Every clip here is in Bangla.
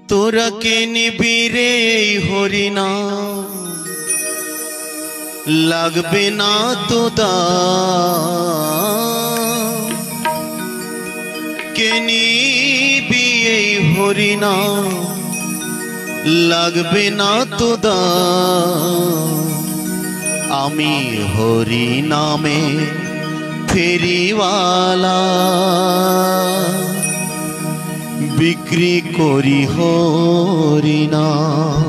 তোরা কে নিবি রে হরিনাম, লাগবে না তো দাম। কে নিবি এই হরিনাম, লাগবে না তো দাম। আমি হরি নামে ফেরিওয়ালা, বিক্রি করি হরিনাম।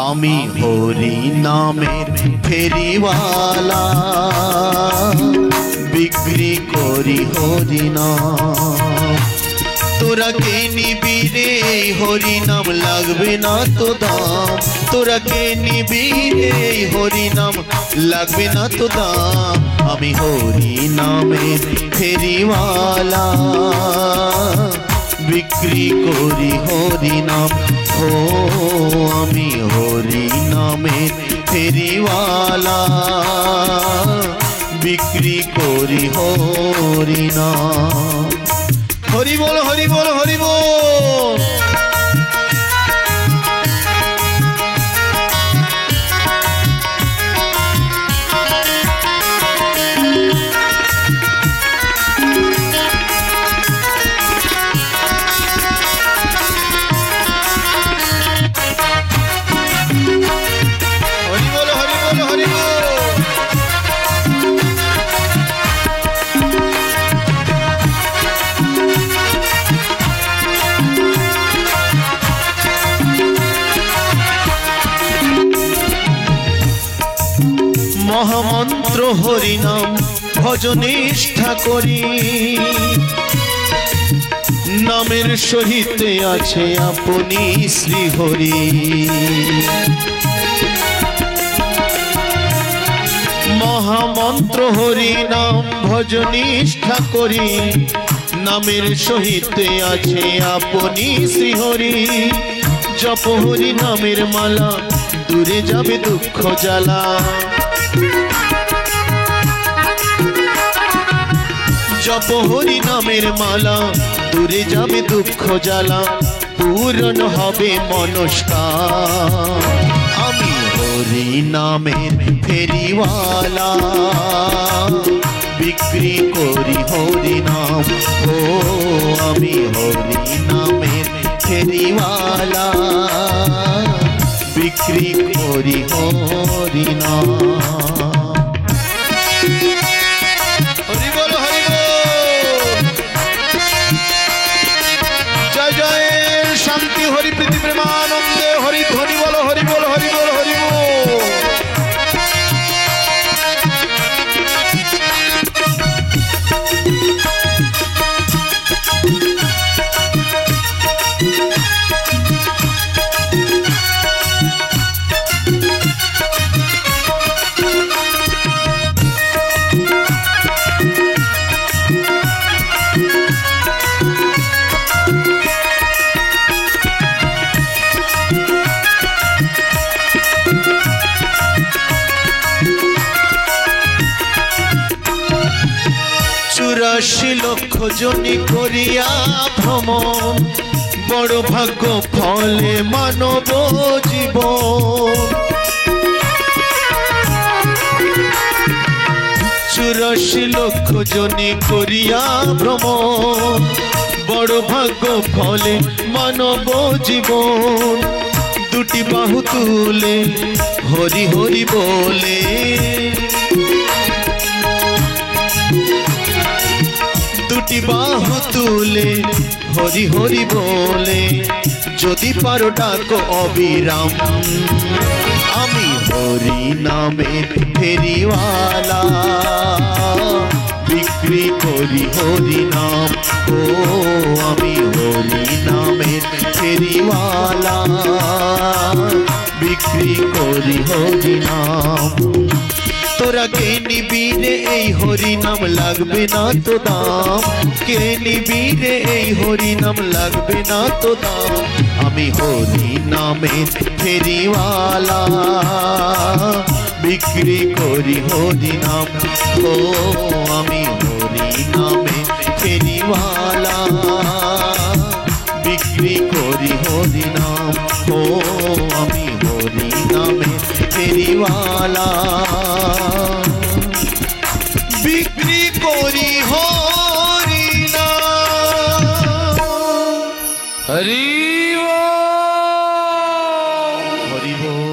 আমি হরি নামের ফেরিওয়ালা, বিক্রি করি হরিনাম। তোরা কে নিবি রে হরিনাম, লাগবে না তো দাম। তোরা কে নিবি রে হরিনাম, লাগবে না তো দাম। আমি হরি নামের ফেরিওয়ালা, বিক্রি করি হরিনাম। ও আমি হরি নামের ফেরিওয়ালা, বিক্রি করি হরিনাম। হরি বল হরি বল হরি বল। মহামন্ত্র হরিনাম ভজনিষ্ঠা করি, নামের সহিত আছে আপনি শ্রী হরি। মহামন্ত্র হরিনাম ভজনিষ্ঠা করি, নামের সহিত আছে আপনি শ্রী হরি। জপ হরি নামের মালা, দূরে যাবে দুঃখ জ্বালা। জপ হরি নামের মালা, দূরে যাবে দুঃখ জ্বালা। পূরণ হবে মনস্কার। আমি হরি নামের ফেরিওয়ালা, বিক্রি করি হরিনাম। ও আমি হরি নামের ফেরিওয়ালা, বিক্রি করি হরিনাম। হরি বল হরি বল। জয় জয় শান্তি হরি প্রীতি প্রেমানন্দে হরি ধ্বনি বল হরি বল হরি বল হরি বল। চুরাশি লক্ষ জনি করিয়া ভ্রমণ, বড় ভাগ্য ফলে মানব জীবন। চুরাশি লক্ষ জনি করিয়া ভ্রমণ, বড় ভাগ্য ফলে মানব জীবন। দুটি বাহু তুলে হরি হরি বলে, দুটি বাহু তুলে হরি হরি বলে। যদি পারো ডাকো অবিরাম। আমি হরি নামের ফেরিওয়ালা, বিক্রি করি হরিনাম। ও আমি হরি নামের ফেরিওয়ালা, বিক্রি করি হরিনাম। তোরা কে নিবি রে এই হরিনাম, লাগবে না তো দাম। কে নিবি রে এই হরিনাম, লাগবে না তো দাম। আমি হরি নামের ফেরিওয়ালা, বিক্রি করি হরিনাম। ও আমি হরি নামের ফেরিওয়ালা, বিক্রি করি দেখো আমি হরি নামে ফেরিওয়ালা বিক্রি করি হরি নাম হরি হরি বল